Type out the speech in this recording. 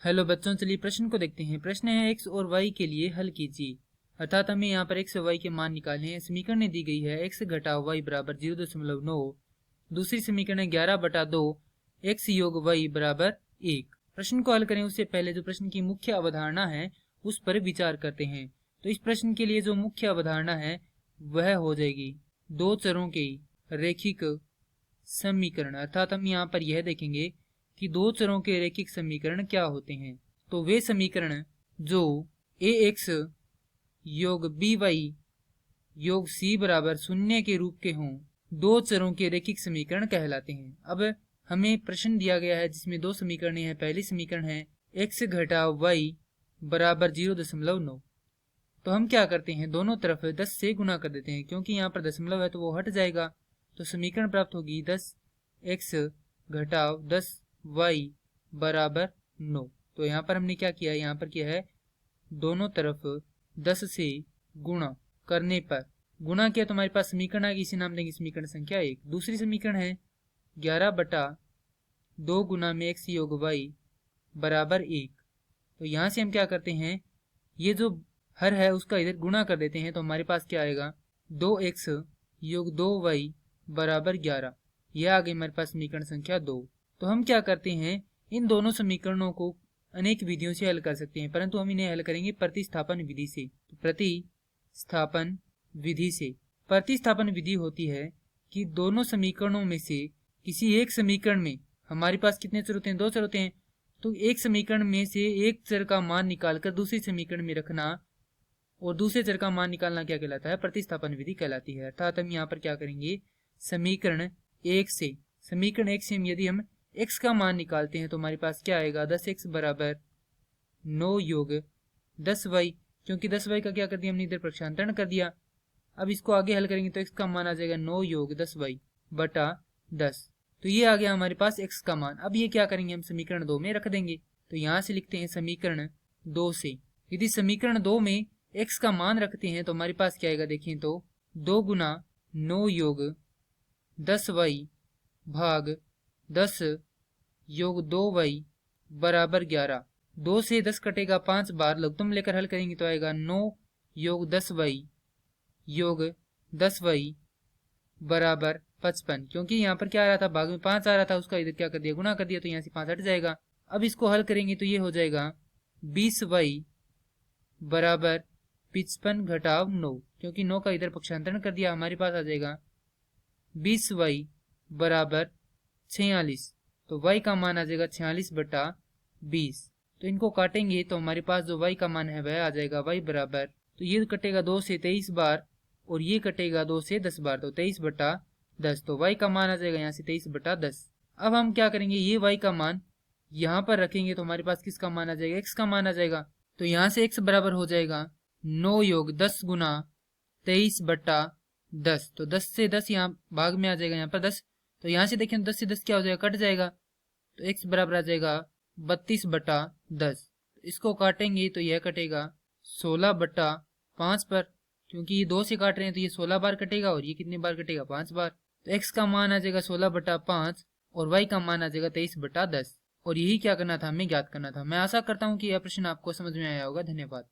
Hello बच्चों, चलिए प्रश्न को देखते हैं। प्रश्न है x और y के लिए हल कीजिए। अर्थात हमें यहाँ पर x और y के मान निकालने हैं। समीकरण दी गई है x घटाव y बराबर 0.9। दूसरी समीकरण है 11/2 x योग y बराबर 1। प्रश्न को हल करें उससे पहले जो प्रश्न की मुख्य अवधारणा है उस पर विचार करते हैं। तो इस प्रश्न के लिए जो मुख्य अवधारणा है वह हो जाएगी दो चरों के रेखिक समीकरण। अर्थात हम यहाँ पर यह देखेंगे कि दो चरों के रैखिक समीकरण क्या होते हैं। तो वे समीकरण जो ax योग by योग c बराबर 0 के रूप के हों, दो चरों के रैखिक समीकरण कहलाते हैं। अब हमें प्रश्न दिया गया है जिसमें दो समीकरण हैं। पहली समीकरण है x घटाव y बराबर 0.9। तो हम क्या करते हैं, दोनों तरफ 10 से गुना कर देते हैं, क्योंकि यहाँ पर दशमलव है तो वो हट जाएगा। तो समीकरण प्राप्त होगी 10x घटाव 10y बराबर 9। तो यहाँ पर हमने क्या किया है, यहाँ पर किया है दोनों तरफ 10 से गुणा करने पर गुणा किया तो हमारे पास समीकरण आएगी, इसे नाम देंगे समीकरण संख्या 1। दूसरी समीकरण है 11/2 गुना में x योग y बराबर 1। तो यहाँ से हम क्या करते हैं, ये जो हर है उसका इधर गुणा कर देते हैं। तो हमारे पास क्या आएगा 2x योग 2y बराबर 11। यह आ गई हमारे पास समीकरण संख्या 2। तो हम क्या करते हैं, इन दोनों समीकरणों को अनेक विधियों से हल कर सकते हैं, परंतु हम इन्हें हल करेंगे प्रतिस्थापन विधि से। तो प्रतिस्थापन विधि से प्रतिस्थापन विधि होती है कि दोनों समीकरणों में से किसी एक समीकरण में हमारे पास कितने चर होते हैं, दो चर होते हैं। तो एक समीकरण में से एक चर का मान निकालकर दूसरे समीकरण में रखना और दूसरे चर का मान निकालना क्या कहलाता है, प्रतिस्थापन विधि कहलाती है। अर्थात हम यहाँ पर क्या करेंगे, समीकरण 1 से हम यदि हम x का मान निकालते हैं तो हमारे पास क्या आएगा 10x बराबर 9 योग 10y, क्योंकि 10y का क्या कर दिया हमने इधर प्रक्षांतरण कर दिया। अब इसको आगे हल करेंगे तो x का मान आ जाएगा 9 योग 10y बटा 10। तो ये आ गया हमारे पास x का मान। अब ये क्या करेंगे, हम समीकरण 2 में रख देंगे। तो यहाँ से लिखते हैं समीकरण 2 से यदि समीकरण 2 में x का मान रखते हैं तो हमारे पास क्या आएगा, देखें तो 2 गुना 9 योग 10y भाग 10 योग 2y बराबर 11। 2 से 10 कटेगा 5 बार, लघुत्तम लेकर हल करेंगे तो आएगा 9 योग 10y योग 10y बराबर 55। क्योंकि यहाँ पर क्या आ रहा था, भाग में 5 आ रहा था, उसका इधर क्या कर दिया, गुणा कर दिया, तो यहाँ से 5 हट जाएगा। अब इसको हल करेंगे तो ये हो जाएगा 20y बराबर 55 घटाव 9, क्योंकि 9 का इधर पक्षांतरण कर दिया, हमारे पास आ जाएगा 20y बराबर 46। तो y का मान आ जाएगा 46/20। तो इनको काटेंगे तो हमारे पास जो y का मान है वह आ जाएगा y बराबर, तो ये कटेगा 2 से 23 बार और ये कटेगा 2 से 10 बार, तो 23/10। तो y का मान आ जाएगा यहाँ से 23/10। अब हम क्या करेंगे, ये y का मान यहाँ पर रखेंगे तो हमारे पास किसका मान आ जाएगा, x का मान आ जाएगा। तो यहाँ से x बराबर हो जाएगा 9 योग 10 गुना 23/10। तो 10 से 10 यहाँ भाग में आ जाएगा, यहाँ पर 10, तो यहाँ से देखें 10 से 10 क्या हो जाएगा, कट जाएगा। तो x बराबर आ जाएगा 32/10। इसको काटेंगे तो यह कटेगा 16/5 पर, क्योंकि ये 2 से काट रहे हैं तो ये 16 बार कटेगा और ये कितने बार कटेगा, 5 बार। तो x का मान आ जाएगा 16/5 और y का मान आ जाएगा 23/10। और यही क्या करना था, हमें ज्ञात करना था। मैं आशा करता हूँ कि यह प्रश्न आपको समझ में आया होगा। धन्यवाद।